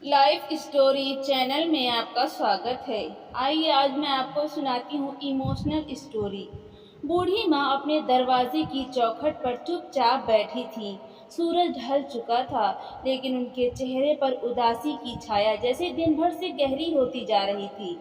Life story channel में आपका स्वागत है। आइए आज मैं आपको सुनाती हूँ इमोशनल स्टोरी। बूढ़ी माँ अपने दरवाजे की चौखट पर चुपचाप बैठी थी। सूरज ढल चुका था, लेकिन उनके चेहरे पर उदासी की छाया जैसे दिन भर से गहरी होती जा रही थी।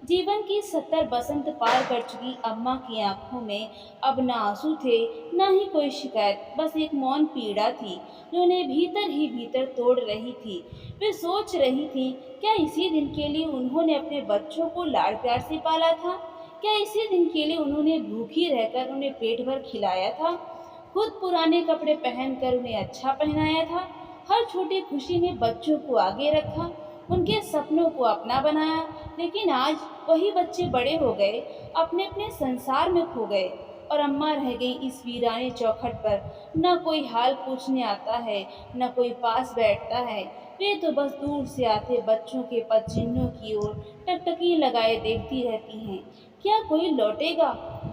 जीवन की 70 बसंत पार कर चुकी अम्मा की आंखों में अब न आंसू थे, न ही कोई शिकायत, बस एक मौन पीड़ा थी जो उन्हें भीतर ही भीतर तोड़ रही थी। वे सोच रही थी, क्या इसी दिन के लिए उन्होंने अपने बच्चों को लाड़ प्यार से पाला था? क्या इसी दिन के लिए उन्होंने भूखी रहकर उन्हें पेट भर खिलाया था? खुद पुराने कपड़े पहनकर उन्हें अच्छा पहनाया था? हर छोटी खुशी में बच्चों को आगे रखा, उनके सपनों को अपना बनाया। लेकिन आज वही बच्चे बड़े हो गए, अपने अपने संसार में खो गए, और अम्मा रह गई इस वीरानी चौखट पर। न कोई हाल पूछने आता है, न कोई पास बैठता है। वे तो बस दूर से आते बच्चों के पदचिन्हों की ओर टकटकी लगाए देखती रहती हैं। क्या कोई लौटेगा?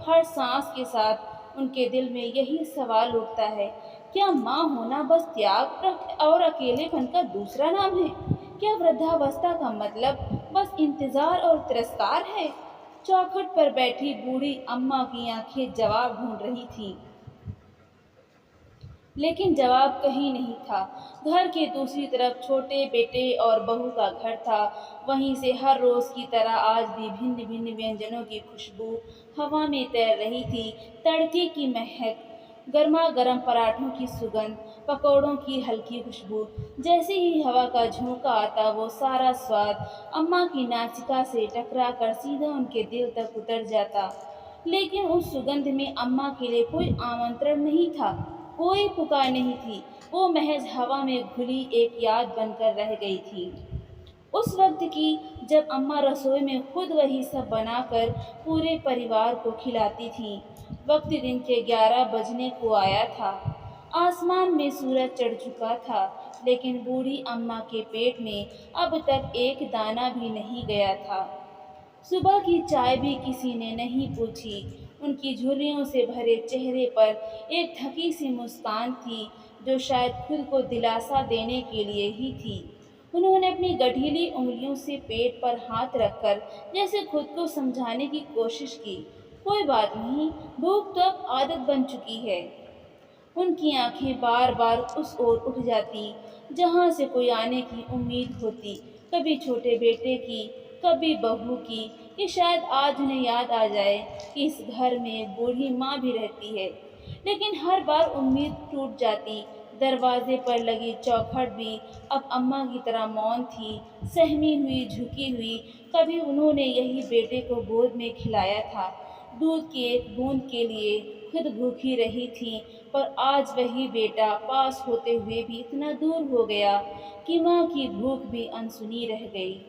हर सांस के साथ उनके दिल में यही सवाल उठता है, क्या माँ होना बस त्याग और अकेलेपन का दूसरा नाम है? क्या वृद्धावस्था का मतलब बस इंतजार और तिरस्कार है? चौखट पर बैठी बूढ़ी अम्मा की आंखें जवाब ढूंढ रही थीं, लेकिन जवाब कहीं नहीं था। घर के दूसरी तरफ छोटे बेटे और बहू का घर था। वहीं से हर रोज की तरह आज भी भिन्न भिन्न व्यंजनों की खुशबू हवा में तैर रही थी। तड़के की महक, गर्मा गर्म पराठों की सुगंध, पकौड़ों की हल्की खुशबू। जैसे ही हवा का झोंका आता, वो सारा स्वाद अम्मा की नासिका से टकरा कर सीधा उनके दिल तक उतर जाता। लेकिन उस सुगंध में अम्मा के लिए कोई आमंत्रण नहीं था, कोई पुकार नहीं थी। वो महज हवा में घुली एक याद बनकर रह गई थी। उस वक्त की, जब अम्मा रसोई में खुद वही सब बनाकर पूरे परिवार को खिलाती थी। वक्त दिन के 11 बजने को आया था। आसमान में सूरज चढ़ चुका था, लेकिन बूढ़ी अम्मा के पेट में अब तक एक दाना भी नहीं गया था। सुबह की चाय भी किसी ने नहीं पूछी। उनकी झुर्रियों से भरे चेहरे पर एक ढकी सी मुस्कान थी, जो शायद खुद को दिलासा देने के लिए ही थी। उन्होंने अपनी गठीली उंगलियों से पेट पर हाथ रखकर जैसे खुद को समझाने की कोशिश की, कोई बात नहीं, भूख तो अब आदत बन चुकी है। उनकी आंखें बार बार उस ओर उठ जाती जहां से कोई आने की उम्मीद होती, कभी छोटे बेटे की, कभी बहू की, कि शायद आज उन्हें याद आ जाए कि इस घर में एक बूढ़ी माँ भी रहती है। लेकिन हर बार उम्मीद टूट जाती। दरवाजे पर लगी चौखट भी अब अम्मा की तरह मौन थी, सहमी हुई, झुकी हुई। कभी उन्होंने यही बेटे को गोद में खिलाया था, दूध की एक बूंद के लिए खुद भूखी रही थी, पर आज वही बेटा पास होते हुए भी इतना दूर हो गया कि माँ की भूख भी अनसुनी रह गई।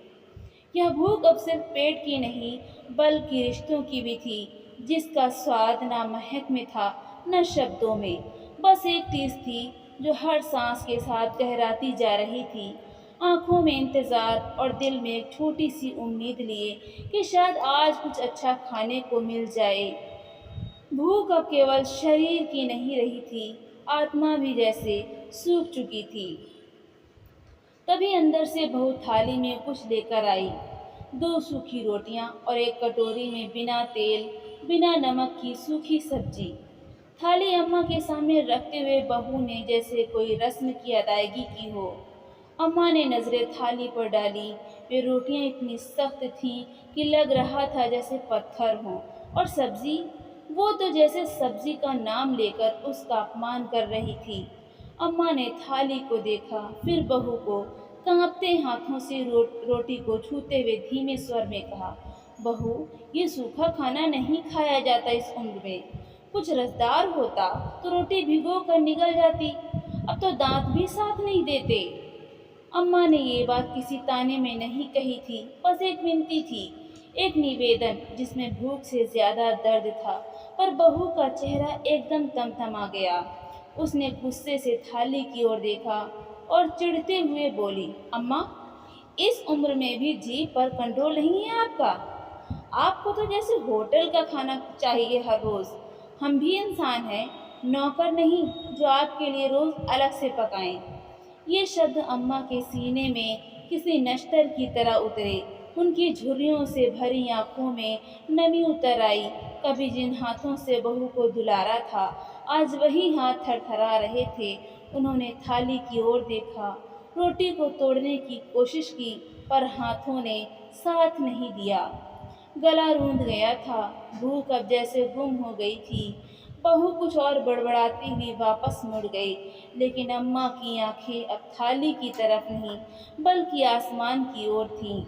यह भूख अब सिर्फ पेट की नहीं, बल्कि रिश्तों की भी थी, जिसका स्वाद न महक में था, न शब्दों में। बस एक चीज थी जो हर सांस के साथ गहराती जा रही थी, आंखों में इंतजार और दिल में एक छोटी सी उम्मीद लिए कि शायद आज कुछ अच्छा खाने को मिल जाए। भूख अब केवल शरीर की नहीं रही थी, आत्मा भी जैसे सूख चुकी थी। तभी अंदर से बहू थाली में कुछ लेकर आई, 2 सूखी रोटियां और एक कटोरी में बिना तेल बिना नमक की सूखी सब्जी। थाली अम्मा के सामने रखते हुए बहू ने जैसे कोई रस्म की अदायगी की हो। अम्मा ने नजरें थाली पर डाली। वे रोटियां इतनी सख्त थीं कि लग रहा था जैसे पत्थर हों, और सब्जी, वो तो जैसे सब्जी का नाम लेकर उसका अपमान कर रही थी। अम्मा ने थाली को देखा, फिर बहू को। कांपते हाथों से रोटी को छूते हुए धीमे स्वर में कहा, बहू, ये सूखा खाना नहीं खाया जाता इस उम्र में। कुछ रसदार होता तो रोटी भिगो कर निगल जाती, अब तो दांत भी साथ नहीं देते। अम्मा ने ये बात किसी ताने में नहीं कही थी, बस एक विनती थी, एक निवेदन जिसमें भूख से ज्यादा दर्द था। पर बहू का चेहरा एकदम तमतमा गया। उसने गुस्से से थाली की ओर देखा और चिढ़ते हुए बोली, अम्मा, इस उम्र में भी जीभ पर कंट्रोल नहीं है आपका? आपको तो जैसे होटल का खाना चाहिए हर रोज। हम भी इंसान हैं, नौकर नहीं जो आपके लिए रोज अलग से पकाएं। ये शब्द अम्मा के सीने में किसी नश्तर की तरह उतरे। उनकी झुर्रियों से भरी आंखों में नमी उतर आई। कभी जिन हाथों से बहू को दुलारा था, आज वही हाथ थरथरा रहे थे। उन्होंने थाली की ओर देखा, रोटी को तोड़ने की कोशिश की, पर हाथों ने साथ नहीं दिया। गला रूंध गया था, भूख अब जैसे गुम हो गई थी। बहू कुछ और बड़बड़ाती हुई वापस मुड़ गई, लेकिन अम्मा की आंखें अब थाली की तरफ नहीं, बल्कि आसमान की ओर थीं।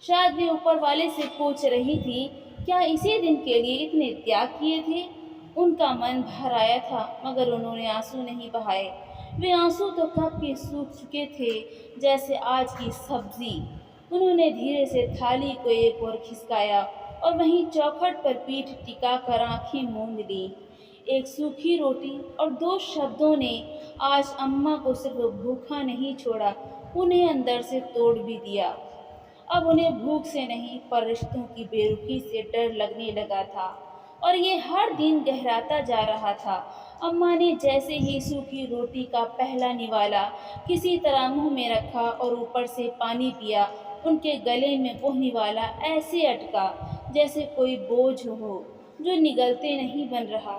शायद वे ऊपर वाले से पूछ रही थी, क्या इसी दिन के लिए इतने त्याग किए थे? उनका मन भर आया था, मगर उन्होंने आंसू नहीं बहाए। वे आंसू तो कब के सूख चुके थे, जैसे आज की सब्जी। उन्होंने धीरे से थाली को एक ओर खिसकाया और वहीं चौखट पर पीठ टिकाकर आंखें मूंद ली। एक सूखी रोटी और दो शब्दों ने आज अम्मा को सिर्फ भूखा नहीं छोड़ा, उन्हें अंदर से तोड़ भी दिया। अब उन्हें भूख से नहीं, पर रिश्तों की बेरुखी से डर लगने लगा था, और ये हर दिन गहराता जा रहा था। अम्मा ने जैसे ही सूखी रोटी का पहला निवाला किसी तरह मुंह में रखा और ऊपर से पानी पिया, उनके गले में वो निवाला ऐसे अटका जैसे कोई बोझ हो जो निगलते नहीं बन रहा।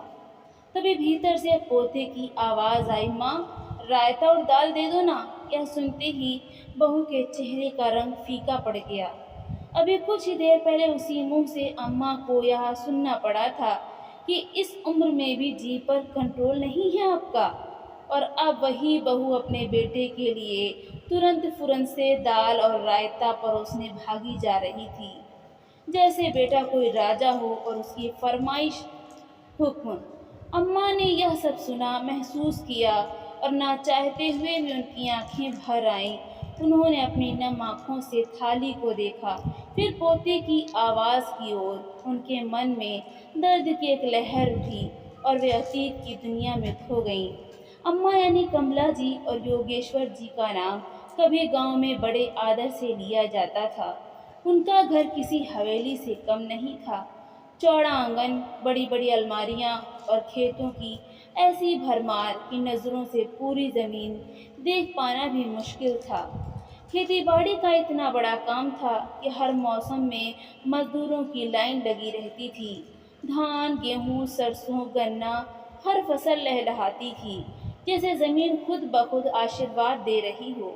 तभी भीतर से पोते की आवाज़ आई, माँ रायता और दाल दे दो ना। यह सुनते ही बहू के चेहरे का रंग फीका पड़ गया। अभी कुछ ही देर पहले उसी मुंह से अम्मा को यह सुनना पड़ा था कि इस उम्र में भी जी पर कंट्रोल नहीं है आपका। और अब वही बहू अपने बेटे के लिए तुरंत फुरन से दाल और रायता परोसने भागी जा रही थी, जैसे बेटा कोई राजा हो और उसकी फरमाइश हुक्म। अम्मा ने यह सब सुना, महसूस किया, और ना चाहते हुए भी उनकी आंखें भर आईं। उन्होंने अपनी नम आंखों से थाली को देखा, फिर पोते की आवाज़ की ओर। उनके मन में दर्द की एक लहर उठी और वे अतीत की दुनिया में खो गईं। अम्मा यानी कमला जी और योगेश्वर जी का नाम कभी गांव में बड़े आदर से लिया जाता था। उनका घर किसी हवेली से कम नहीं था। चौड़ा आंगन, बड़ी बड़ी अलमारियां और खेतों की ऐसी भरमार कि नज़रों से पूरी ज़मीन देख पाना भी मुश्किल था। खेती बाड़ी का इतना बड़ा काम था कि हर मौसम में मजदूरों की लाइन लगी रहती थी। धान, गेहूं, सरसों, गन्ना, हर फसल लहलहाती थी, जैसे ज़मीन खुद ब खुद आशीर्वाद दे रही हो।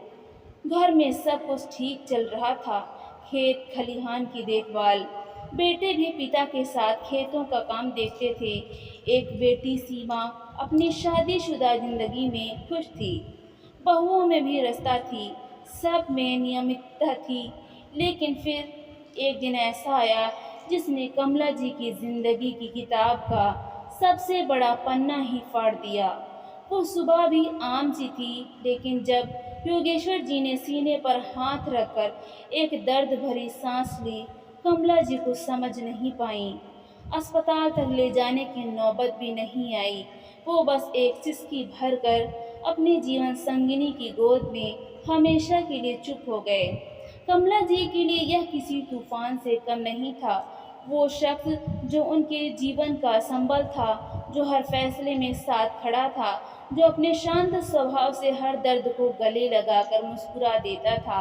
घर में सब कुछ ठीक चल रहा था। खेत खलिहान की देखभाल, बेटे भी पिता के साथ खेतों का काम देखते थे। एक बेटी सीमा अपनी शादीशुदा जिंदगी में खुश थी। बहुओं में भी रास्ता थी, सब में नियमितता थी। लेकिन फिर एक दिन ऐसा आया जिसने कमला जी की जिंदगी की किताब का सबसे बड़ा पन्ना ही फाड़ दिया। वो सुबह भी आम सी थी, लेकिन जब योगेश्वर जी ने सीने पर हाथ रखकर एक दर्द भरी सांस ली, कमला जी को समझ नहीं पाई। अस्पताल तक ले जाने की नौबत भी नहीं आई। वो बस एक सिसकी भर कर अपनी जीवन संगिनी की गोद में हमेशा के लिए चुप हो गए। कमला जी के लिए यह किसी तूफान से कम नहीं था। वो शख्स जो उनके जीवन का संबल था, जो हर फैसले में साथ खड़ा था, जो अपने शांत स्वभाव से हर दर्द को गले लगाकर मुस्कुरा देता था,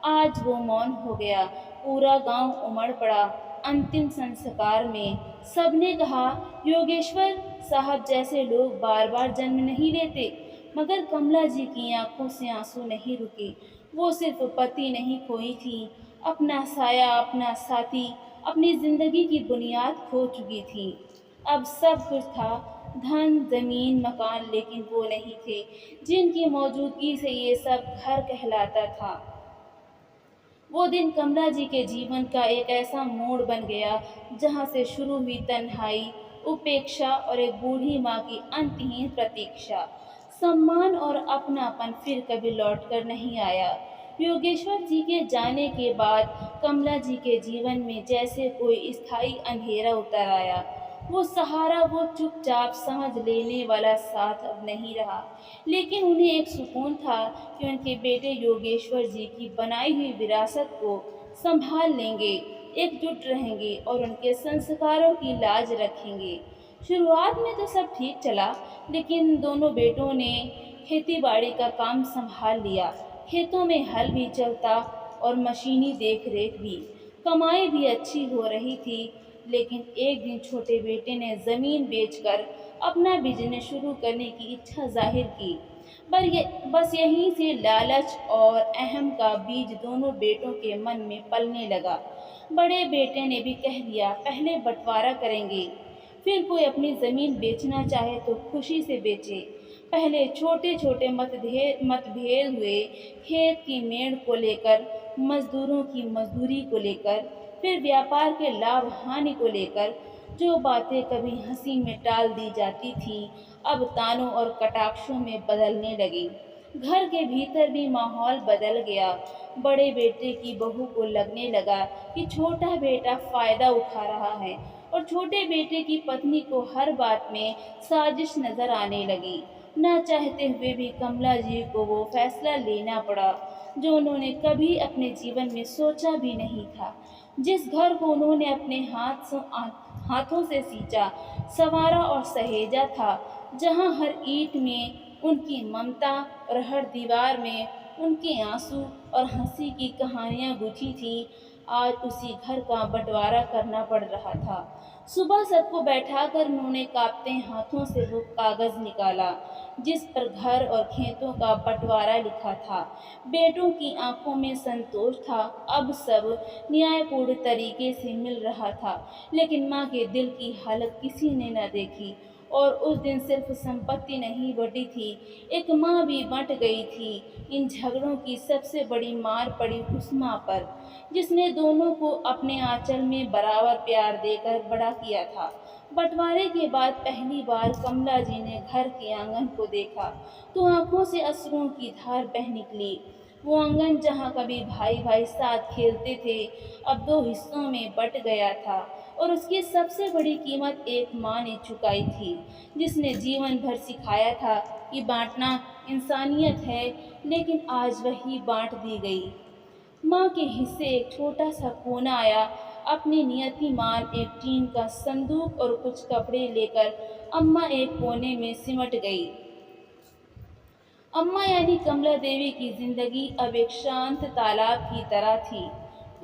आज वो मौन हो गया। पूरा गांव उमड़ पड़ा। अंतिम संस्कार में सबने कहा, योगेश्वर साहब जैसे लोग बार बार जन्म नहीं लेते। मगर कमला जी की आंखों से आंसू नहीं रुके। वो सिर्फ पति नहीं खोई थी, अपना साया, अपना साथी, अपनी जिंदगी की बुनियाद खो चुकी थी। अब सब कुछ था, धन, जमीन, मकान, लेकिन वो नहीं थे जिनकी मौजूदगी से ये सब घर कहलाता था। वो दिन कमला जी के जीवन का एक ऐसा मोड़ बन गया जहाँ से शुरू हुई तन्हाई, उपेक्षा और एक बूढ़ी माँ की अंतहीन प्रतीक्षा। सम्मान और अपनापन फिर कभी लौट कर नहीं आया। योगेश्वर जी के जाने के बाद कमला जी के जीवन में जैसे कोई स्थायी अंधेरा उतर आया। वो सहारा, वो चुपचाप समझ लेने वाला साथ अब नहीं रहा। लेकिन उन्हें एक सुकून था कि उनके बेटे योगेश्वर जी की बनाई हुई विरासत को संभाल लेंगे, एकजुट रहेंगे और उनके संस्कारों की लाज रखेंगे। शुरुआत में तो सब ठीक चला, लेकिन दोनों बेटों ने खेती बाड़ी का काम संभाल लिया। खेतों में हल भी चलता और मशीनी देख रेख भी। कमाई भी अच्छी हो रही थी। लेकिन एक दिन छोटे बेटे ने ज़मीन बेचकर अपना बिजनेस शुरू करने की इच्छा जाहिर की। बस यहीं से लालच और अहम का बीज दोनों बेटों के मन में पलने लगा। बड़े बेटे ने भी कह दिया, पहले बंटवारा करेंगे, फिर कोई अपनी ज़मीन बेचना चाहे तो खुशी से बेचे। पहले छोटे छोटे मतभेद हुए, खेत की मेड़ को लेकर, मजदूरों की मजदूरी को लेकर, फिर व्यापार के लाभ हानि को लेकर। जो बातें कभी हंसी में टाल दी जाती थीं, अब तानों और कटाक्षों में बदलने लगी। घर के भीतर भी माहौल बदल गया। बड़े बेटे की बहू को लगने लगा कि छोटा बेटा फायदा उठा रहा है, और छोटे बेटे की पत्नी को हर बात में साजिश नजर आने लगी। न चाहते हुए भी कमला जी को वो फैसला लेना पड़ा जो उन्होंने कभी अपने जीवन में सोचा भी नहीं था। जिस घर को उन्होंने अपने हाथों से सींचा, संवारा और सहेजा था, जहाँ हर ईंट में उनकी ममता और हर दीवार में उनके आंसू और हंसी की कहानियाँ गुथी थीं, आज उसी घर का बंटवारा करना पड़ रहा था। सुबह सबको बैठाकर उन्होंने कांपते हाथों से वो कागज निकाला जिस पर घर और खेतों का बंटवारा लिखा था। बेटों की आंखों में संतोष था, अब सब न्यायपूर्ण तरीके से मिल रहा था। लेकिन माँ के दिल की हालत किसी ने न देखी, और उस दिन सिर्फ संपत्ति नहीं बटी थी, एक माँ भी बंट गई थी। इन झगड़ों की सबसे बड़ी मार पड़ी उस माँ पर जिसने दोनों को अपने आंचल में बराबर प्यार देकर बड़ा किया था। बंटवारे के बाद पहली बार कमला जी ने घर के आंगन को देखा तो आंखों से अश्रुओं की धार बह निकली। वो आंगन जहाँ कभी भाई भाई साथ खेलते थे, अब दो हिस्सों में बट गया था, और उसकी सबसे बड़ी कीमत एक माँ ने चुकाई थी, जिसने जीवन भर सिखाया था कि बांटना इंसानियत है, लेकिन आज वही बांट दी गई। माँ के हिस्से एक छोटा सा कोना आया। अपनी नियतिमान एक टीन का संदूक और कुछ कपड़े लेकर अम्मा एक कोने में सिमट गई। अम्मा यानी कमला देवी की जिंदगी अब एक शांत तालाब की तरह थी,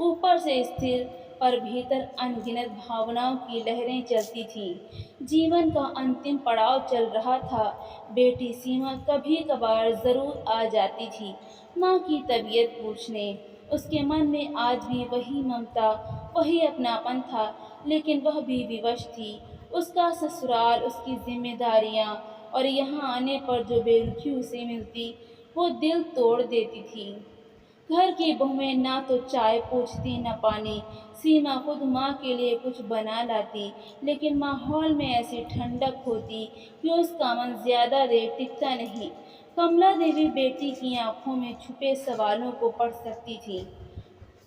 ऊपर से स्थिर पर भीतर अनगिनत भावनाओं की लहरें चलती थीं। जीवन का अंतिम पड़ाव चल रहा था। बेटी सीमा कभी कभार जरूर आ जाती थी माँ की तबीयत पूछने। उसके मन में आज भी वही ममता, वही अपनापन था, लेकिन वह भी विवश थी। उसका ससुराल, उसकी जिम्मेदारियाँ और यहाँ आने पर जो बेरुखी उसे मिलती, वो दिल तोड़ देती थी। घर की बहुएं ना तो चाय पूछती न पानी। सीमा खुद माँ के लिए कुछ बना लाती, लेकिन माहौल में ऐसी ठंडक होती कि उसका मन ज्यादा देर टिकता नहीं। कमला देवी बेटी की आंखों में छुपे सवालों को पढ़ सकती थी।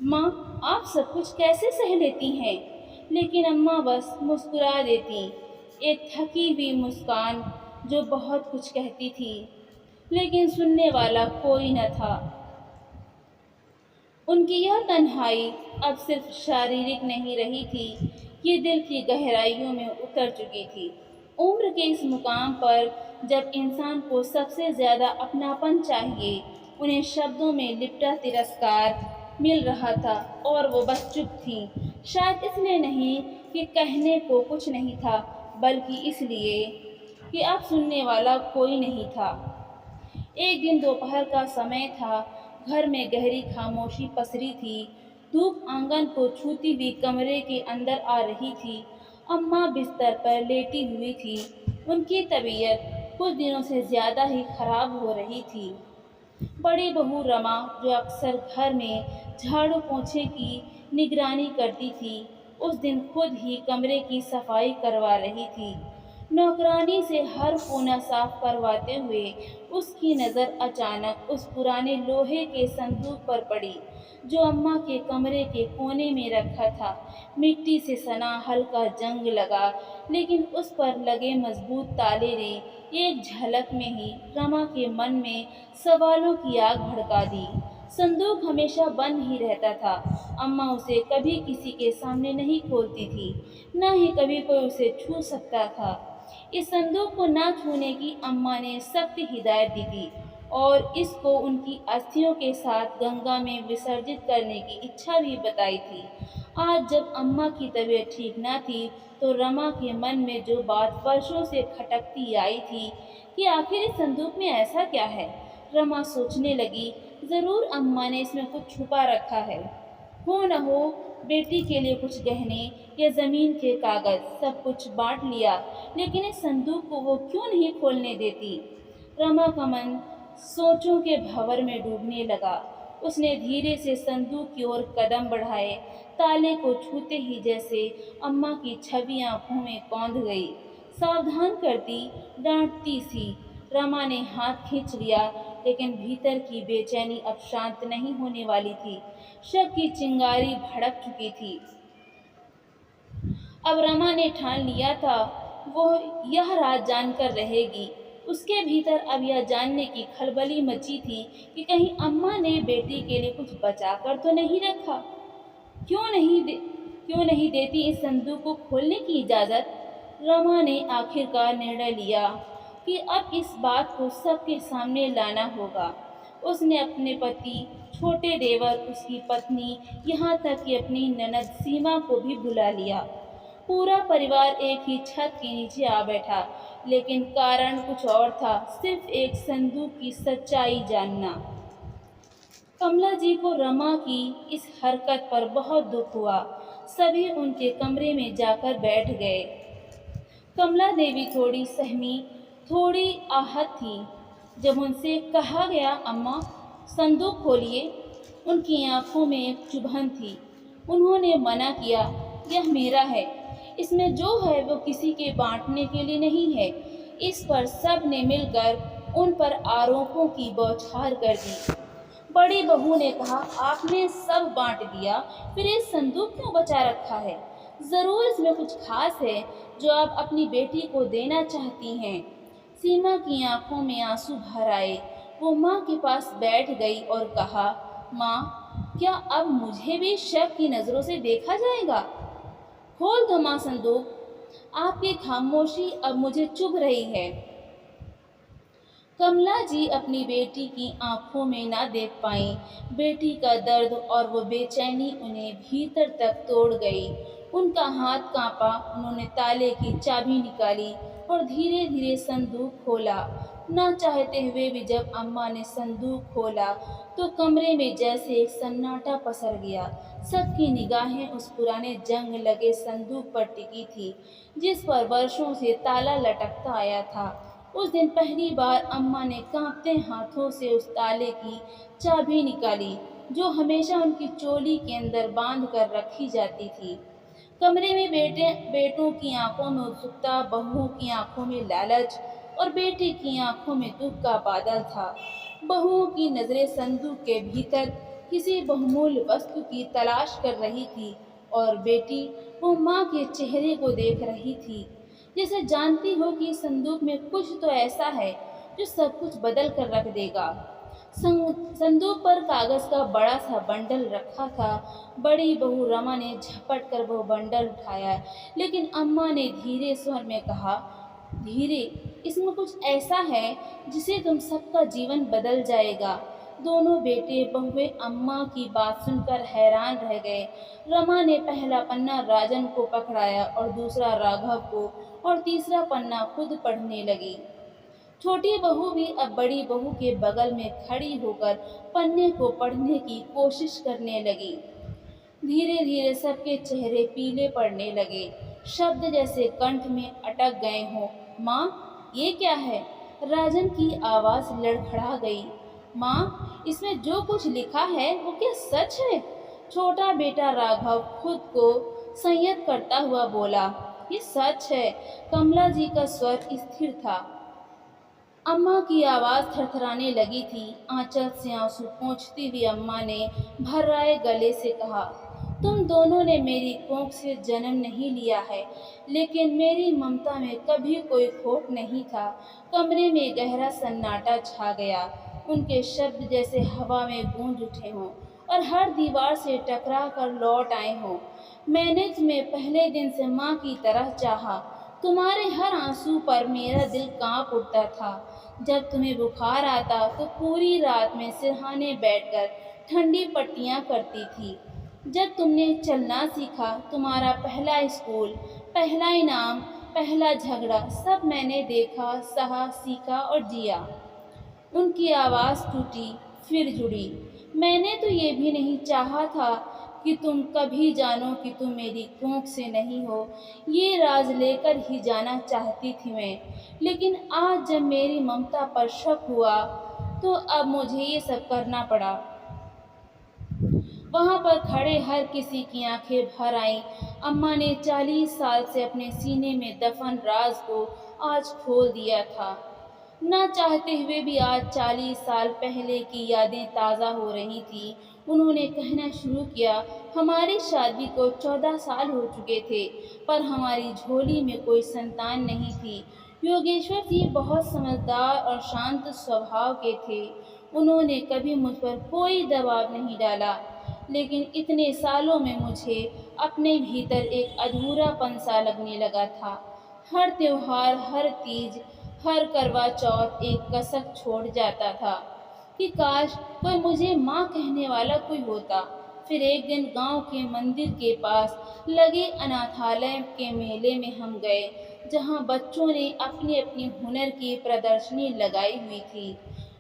माँ, आप सब कुछ कैसे सह लेती हैं? लेकिन अम्मा बस मुस्कुरा देती, एक थकी हुई मुस्कान जो बहुत कुछ कहती थी, लेकिन सुनने वाला कोई न था। उनकी यह तन्हाई अब सिर्फ शारीरिक नहीं रही थी, ये दिल की गहराइयों में उतर चुकी थी। उम्र के इस मुकाम पर जब इंसान को सबसे ज़्यादा अपनापन चाहिए, उन्हें शब्दों में लिपटा तिरस्कार मिल रहा था और वो बस चुप थी। शायद इसलिए नहीं कि कहने को कुछ नहीं था, बल्कि इसलिए कि अब सुनने वाला कोई नहीं था। एक दिन दोपहर का समय था। घर में गहरी खामोशी पसरी थी। धूप आंगन को छूती हुई कमरे के अंदर आ रही थी। अम्मा बिस्तर पर लेटी हुई थी। उनकी तबीयत कुछ दिनों से ज़्यादा ही खराब हो रही थी। बड़ी बहू रमा, जो अक्सर घर में झाड़ू पोंछे की निगरानी करती थी, उस दिन खुद ही कमरे की सफाई करवा रही थी। नौकरानी से हर कोना साफ करवाते हुए उसकी नज़र अचानक उस पुराने लोहे के संदूक पर पड़ी जो अम्मा के कमरे के कोने में रखा था। मिट्टी से सना हल्का जंग लगा, लेकिन उस पर लगे मजबूत ताले ने एक झलक में ही रमा के मन में सवालों की आग भड़का दी। संदूक हमेशा बंद ही रहता था। अम्मा उसे कभी किसी के सामने नहीं खोलती थी, न ही कभी कोई उसे छू सकता था। इस संदूक को न छूने की अम्मा ने सख्त हिदायत दी थी। اور اس کو ان کی استھیوں کے ساتھ گنگا میں وسرجت کرنے کی اچھا بھی بتائی تھی۔ آج جب اماں کی طبیعت ٹھیک نہ تھی تو رما کے من میں جو بات برسوں سے کھٹکتی آئی تھی کہ آخر اس صندوق میں ایسا کیا ہے، رما سوچنے لگی ضرور اماں نے اس میں کچھ چھپا رکھا ہے، ہو نہ ہو بیٹی کے لیے کچھ گہنے یا زمین کے کاغذ، سب کچھ بانٹ لیا، لیکن اس صندوق کو وہ کیوں نہیں کھولنے دیتی۔ رما کا من سوچوں کے بھنور میں ڈوبنے لگا۔ اس نے دھیرے سے صندوق کی اور قدم بڑھائے، تالے کو چھوتے ہی جیسے اماں کی چھوی آنکھوں میں کوند گئی۔ ساودھان کرتی، ڈانٹتی سی، رما نے ہاتھ کھینچ لیا، لیکن بھیتر کی بے چینی اب شانت نہیں ہونے والی تھی۔ شک کی چنگاری بھڑک چکی تھی۔ اب رما نے ٹھان لیا تھا وہ یہ راز جان کر رہے گی۔ اس کے بھیتر اب یہ جاننے کی کھلبلی مچی تھی کہ کہیں اماں نے بیٹی کے لیے کچھ بچا کر تو نہیں رکھا۔ کیوں نہیں دیتی اس صندوق کو کھولنے کی اجازت؟ رما نے آخرکار نرنے لیا کہ اب اس بات کو سب کے سامنے لانا ہوگا۔ اس نے اپنے پتی، چھوٹے دیور، اس کی پتنی، یہاں تک کہ اپنی نند سیما کو بھی بلا لیا۔ پورا پریوار ایک ہی چھت کے نیچے آ بیٹھا، لیکن کارن کچھ اور تھا، صرف ایک صندوق کی سچائی جاننا۔ کملا جی کو رما کی اس حرکت پر بہت دکھ ہوا۔ سبھی ان کے کمرے میں جا کر بیٹھ گئے۔ کملا دیوی تھوڑی سہمی، تھوڑی آہت تھی جب ان سے کہا گیا اماں صندوق کھولیے۔ ان کی آنکھوں میں ایک چبھن تھی۔ انہوں نے منع کیا، یہ میرا ہے، اس میں جو ہے وہ کسی کے بانٹنے کے لیے نہیں ہے۔ اس پر سب نے مل کر ان پر آروپوں کی بوچھار کر دی۔ بڑی بہو نے کہا آپ نے سب بانٹ دیا، پھر یہ صندوق کیوں بچا رکھا ہے؟ ضرور اس میں کچھ خاص ہے جو آپ اپنی بیٹی کو دینا چاہتی ہیں۔ سیما کی آنکھوں میں آنسو بھر آئے۔ وہ ماں کے پاس بیٹھ گئی اور کہا ماں کیا اب مجھے بھی شک کی نظروں سے دیکھا جائے گا؟ کھول دو ماں صندوق، آپ کی خاموشی اب مجھے چبھ رہی ہے۔ کملا جی اپنی بیٹی کی آنکھوں میں نہ دیکھ پائیں۔ بیٹی کا درد اور وہ بے چینی انہیں بھیتر تک توڑ گئی۔ ان کا ہاتھ کانپا، انہوں نے تالے کی چابی نکالی اور دھیرے دھیرے صندوق کھولا۔ نہ چاہتے ہوئے بھی جب اماں نے صندوق کھولا تو کمرے میں جیسے ایک سناٹا پسر گیا۔ سب کی نگاہیں اس پرانے جنگ لگے صندوق پر ٹکی تھی جس پر برسوں سے تالا لٹکتا آیا تھا۔ اس دن پہلی بار اماں نے کانپتے ہاتھوں سے اس تالے کی چابی نکالی جو ہمیشہ ان کی چولی کے اندر باندھ کر رکھی جاتی تھی۔ کمرے میں بیٹوں کی آنکھوں میں اتسکتا، بہوؤں کی آنکھوں میں لالچ اور بیٹے کی آنکھوں میں دکھ کا بادل تھا۔ بہوؤں کی نظریں صندوق کے بھیتر کسی بہمول وستو کی تلاش کر رہی تھی اور بیٹی وہ ماں کے چہرے کو دیکھ رہی تھی جیسے جانتی ہو کہ صندوق میں کچھ تو ایسا ہے جو سب کچھ بدل کر رکھ دے گا۔ صندوق پر کاغذ کا بڑا سا بنڈل رکھا تھا۔ بڑی بہو رما نے جھپٹ کر وہ بنڈل اٹھایا، لیکن اماں نے دھیرے سور میں کہا دھیرے، اس میں کچھ ایسا ہے جسے تم سب کا جیون بدل جائے گا۔ دونوں بیٹے بہویں اماں کی بات سن کر حیران رہ گئے۔ رما نے پہلا پنہ راجن کو پکڑایا اور دوسرا راگھو کو اور تیسرا پنہ خود پڑھنے لگی۔ چھوٹی بہو بھی اب بڑی بہو کے بغل میں کھڑی ہو کر پنے کو پڑھنے کی کوشش کرنے لگی۔ دھیرے دھیرے سب کے چہرے پیلے پڑنے لگے، شبد جیسے کنٹھ میں اٹک گئے ہوں۔ ماں یہ کیا ہے؟ راجن کی آواز لڑکھڑا گئی۔ ماں اس میں جو کچھ لکھا ہے وہ کیا سچ ہے؟ چھوٹا بیٹا راگھو خود کو سنیت کرتا ہوا بولا یہ سچ ہے۔ کملا جی کا سور استھر تھا۔ اماں کی آواز تھر تھرانے لگی تھی۔ آنچل سے آنسو پونچھتی ہوئی اماں نے بھرائے گلے سے کہا تم دونوں نے میری کونکھ سے جنم نہیں لیا ہے، لیکن میری ممتا میں کبھی کوئی کھوٹ نہیں تھا۔ کمرے میں گہرا سناٹا چھا گیا۔ ان کے شبد جیسے ہوا میں گونج اٹھے ہوں اور ہر دیوار سے ٹکرا کر لوٹ آئے ہوں۔ میں نے تمہیں پہلے دن سے ماں کی طرح چاہا، تمہارے ہر آنسو پر میرا دل کانپ اٹھتا تھا۔ जब तुम्हें बुखार आता तो पूरी रात में सिरहाने बैठकर ठंडी पट्टियाँ करती थी। जब तुमने चलना सीखा, तुम्हारा पहला स्कूल, पहला इनाम, पहला झगड़ा, सब मैंने देखा, सहा, सीखा और जिया। उनकी आवाज़ टूटी, फिर जुड़ी। मैंने तो ये भी नहीं चाहा था कि तुम कभी जानो कि तुम मेरी कोख से नहीं हो। ये राज लेकर ही जाना चाहती थी मैं। लेकिन आज जब मेरी ममता पर शक हुआ, तो अब मुझे ये सब करना पड़ा। वहाँ पर खड़े हर किसी की आंखें भर आईं। अम्मा ने 40 साल से अपने सीने में दफन राज को आज खोल दिया था। ना चाहते हुए भी आज 40 साल पहले की यादें ताज़ा हो रही थी। उन्होंने कहना शुरू किया, हमारी शादी को 14 साल हो चुके थे, पर हमारी झोली में कोई संतान नहीं थी। योगेश्वर जी बहुत समझदार और शांत स्वभाव के थे। उन्होंने कभी मुझ पर कोई दबाव नहीं डाला, लेकिन इतने सालों में मुझे अपने भीतर एक अधूरापन सा लगने लगा था। हर त्योहार, हर तीज, हर करवा चौथ एक कसक छोड़ जाता था कि काश कोई मुझे माँ कहने वाला कोई होता। फिर एक दिन गांव के मंदिर के पास लगे अनाथालय के मेले में हम गए, जहाँ बच्चों ने अपनी अपनी हुनर की प्रदर्शनी लगाई हुई थी।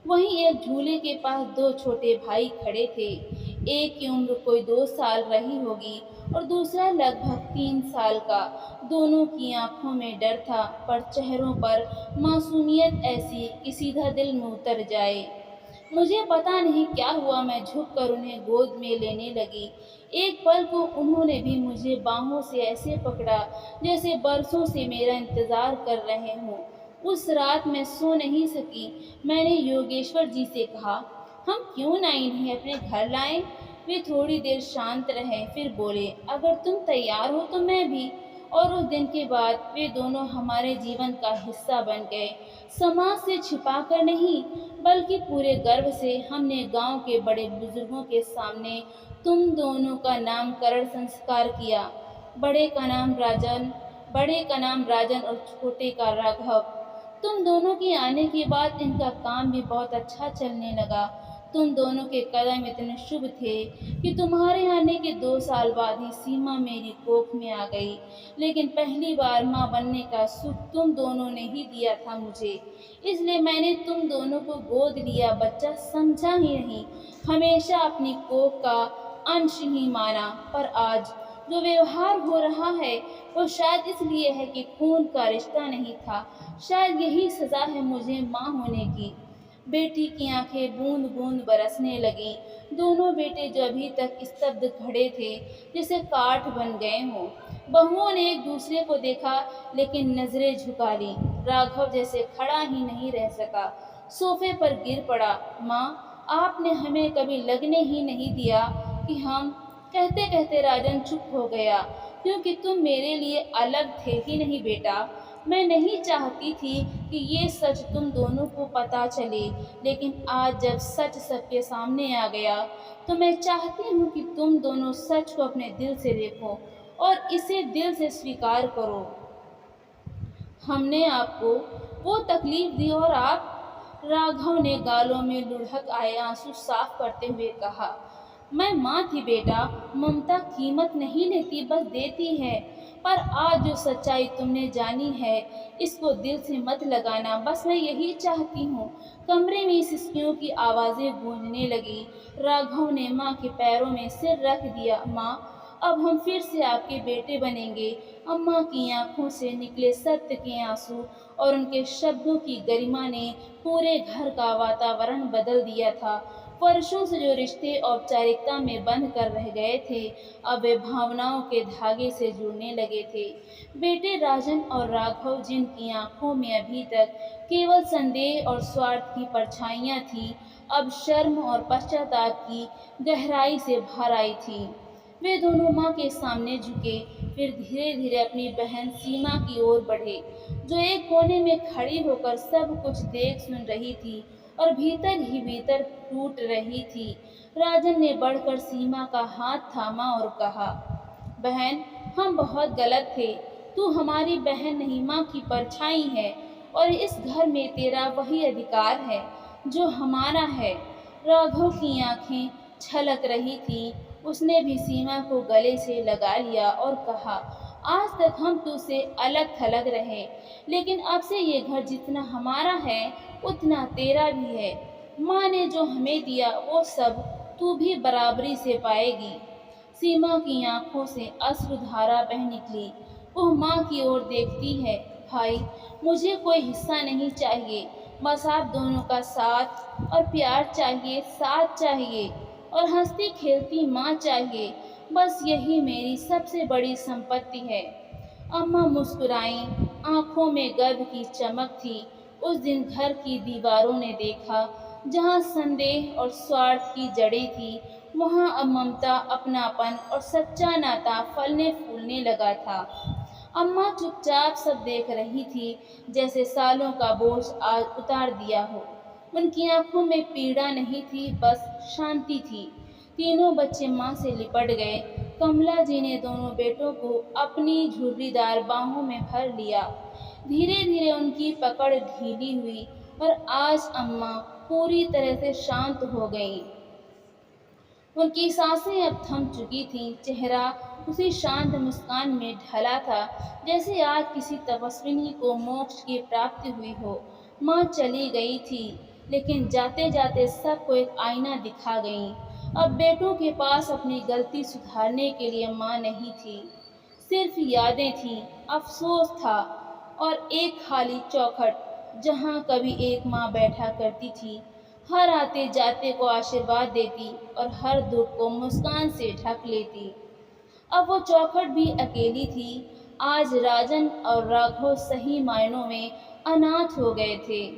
वहीं एक झूले के पास दो छोटे भाई खड़े थे। एक की उम्र कोई 2 साल रही होगी और दूसरा लगभग 3 साल का। दोनों की आंखों में डर था, पर चेहरों पर मासूमियत ऐसी कि सीधा दिल में उतर जाए। मुझे पता नहीं क्या हुआ, मैं झुककर उन्हें गोद में लेने लगी। एक पल को उन्होंने भी मुझे बाहों से ऐसे पकड़ा जैसे बरसों से मेरा इंतजार कर रहे हों। उस रात मैं सो नहीं सकी। मैंने योगेश्वर जी से कहा, हम क्यों ना इन्हें अपने घर लाएं? वे थोड़ी देर शांत रहे, फिर बोले, अगर तुम तैयार हो तो मैं भी। और उस दिन के बाद वे दोनों हमारे जीवन का हिस्सा बन गए। समाज से छिपा कर नहीं, बल्कि पूरे गर्व से हमने गांव के बड़े बुजुर्गों के सामने तुम दोनों का नामकरण संस्कार किया। बड़े का नाम राजन बड़े का नाम राजन और छोटे का राघव। तुम दोनों के आने के बाद इनका काम भी बहुत अच्छा चलने लगा। तुम दोनों के कदम इतने शुभ थे कि तुम्हारे आने के 2 साल बाद ही सीमा मेरी कोख में आ गई। लेकिन पहली बार माँ बनने का सुख तुम दोनों ने ही दिया था मुझे, इसलिए मैंने तुम दोनों को गोद लिया, बच्चा समझा ही नहीं, हमेशा अपनी कोख का अंश ही माना। पर आज जो व्यवहार हो रहा है वो शायद इसलिए है कि खून का रिश्ता नहीं था। शायद यही सज़ा है मुझे माँ होने की। बेटी की आंखें बूंद बूंद बरसने लगीं। दोनों बेटे जो अभी तक स्तब्ध खड़े थे, जैसे काठ बन गए हों। बहुओं ने एक दूसरे को देखा, लेकिन नजरें झुका ली। राघव जैसे खड़ा ही नहीं रह सका, सोफे पर गिर पड़ा। माँ, आपने हमें कभी लगने ही नहीं दिया कि हम। कहते कहते राजन चुप हो गया, क्योंकि तुम मेरे लिए अलग थे ही नहीं बेटा। मैं नहीं चाहती थी कि ये सच तुम दोनों को पता चले, लेकिन आज जब सच सबके सामने आ गया, तो मैं चाहती हूँ कि तुम दोनों सच को अपने दिल से देखो और इसे दिल से स्वीकार करो। हमने आपको वो तकलीफ दी और आप। राघव ने गालों में लुढ़क आए आंसू साफ करते हुए कहा, मैं माँ थी बेटा, ममता कीमत नहीं लेती, बस देती है। पर आज जो सच्चाई तुमने जानी है, इसको दिल से मत लगाना, बस मैं यही चाहती हूँ। कमरे में सिसकियों की आवाज़ें गूंजने लगी। राघव ने माँ के पैरों में सिर रख दिया। माँ, अब हम फिर से आपके बेटे बनेंगे। अम्मा की आंखों से निकले सत्य के आंसू और उनके शब्दों की गरिमा ने पूरे घर का वातावरण बदल दिया था। वर्षों से जो रिश्ते औपचारिकता में बंध कर रह गए थे, अब वे भावनाओं के धागे से जुड़ने लगे थे। बेटे राजन और राघव, जिनकी आंखों में अभी तक केवल संदेह और स्वार्थ की परछाइयाँ थीं, अब शर्म और पश्चाताप की गहराई से भर आई थी। वे दोनों माँ के सामने झुके, फिर धीरे धीरे अपनी बहन सीमा की ओर बढ़े, जो एक कोने में खड़ी होकर सब कुछ देख सुन रही थी और भीतर ही भीतर टूट रही थी। राजन ने बढ़कर सीमा का हाथ थामा और कहा, बहन, हम बहुत गलत थे। तू हमारी बहन नहीं, माँ की परछाई है। اور اس گھر میں تیرا وہی ادھیکار ہے جو ہمارا ہے۔ راگھو کی آنکھیں چھلک رہی تھیں۔ اس نے بھی سیما کو گلے سے لگا لیا اور کہا، آج تک ہم تو سے الگ تھلگ رہے، لیکن اب سے یہ گھر جتنا ہمارا ہے اتنا تیرا بھی ہے۔ ماں نے جو ہمیں دیا وہ سب تو بھی برابری سے پائے گی۔ سیما کی آنکھوں سے اشر دھارا بہہ نکلی۔ وہ ماں کی اور دیکھتی ہے۔ بھائی، مجھے کوئی حصہ نہیں چاہیے، بس آپ دونوں کا ساتھ اور پیار چاہیے، ساتھ چاہیے اور ہنستی کھیلتی ماں چاہیے، بس یہی میری سب سے بڑی سمپتی ہے۔ اماں مسکرائیں، آنکھوں میں گرو کی چمک تھی۔ اس دن گھر کی دیواروں نے دیکھا، جہاں سندیہ اور سوارتھ کی جڑیں تھی، وہاں اب ممتا، اپناپن اور سچا ناتا پھلنے پھولنے لگا تھا۔ اماں چپ چاپ سب دیکھ رہی تھی، جیسے سالوں کا بوجھ آج اتار دیا ہو۔ ان کی آنکھوں میں پیڑا نہیں تھی، بس شانتی تھی۔ تینوں بچے ماں سے لپٹ گئے۔ کملا جی نے دونوں بیٹوں کو اپنی جھرری دار باہوں میں بھر لیا۔ دھیرے دھیرے ان کی پکڑ ڈھیلی ہوئی اور آج اماں پوری طرح سے شانت ہو گئیں۔ ان کی سانسیں اب تھم چکی تھیں، چہرہ اسی شانت مسکان میں ڈھلا تھا جیسے آج کسی تپسوینی کو موکش کی پراپتی ہوئی ہو۔ ماں چلی گئی تھی، لیکن جاتے جاتے سب کو ایک آئینہ دکھا گئیں۔ اب بیٹوں کے پاس اپنی غلطی سدھارنے کے لیے ماں نہیں تھی، صرف یادیں تھیں، افسوس تھا اور ایک خالی چوکھٹ جہاں کبھی ایک ماں بیٹھا کرتی تھی، ہر آتے جاتے کو آشیرواد دیتی اور ہر دکھ کو مسکان سے ڈھک لیتی۔ اب وہ چوکھٹ بھی اکیلی تھی۔ آج راجن اور راگھو صحیح معنوں میں اناتھ ہو گئے تھے۔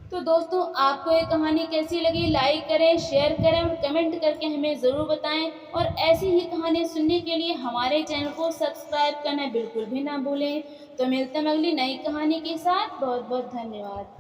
تو دوستوں، آپ کو یہ کہانی کیسی لگی؟ لائک کریں، شیئر کریں اور کمنٹ کر کے ہمیں ضرور بتائیں، اور ایسی ہی کہانیاں سننے کے لیے ہمارے چینل کو سبسکرائب کرنا بالکل بھی نہ بھولیں۔ تو ملتے ہیں اگلی نئی کہانی کے ساتھ۔ بہت بہت دھنیہ واد۔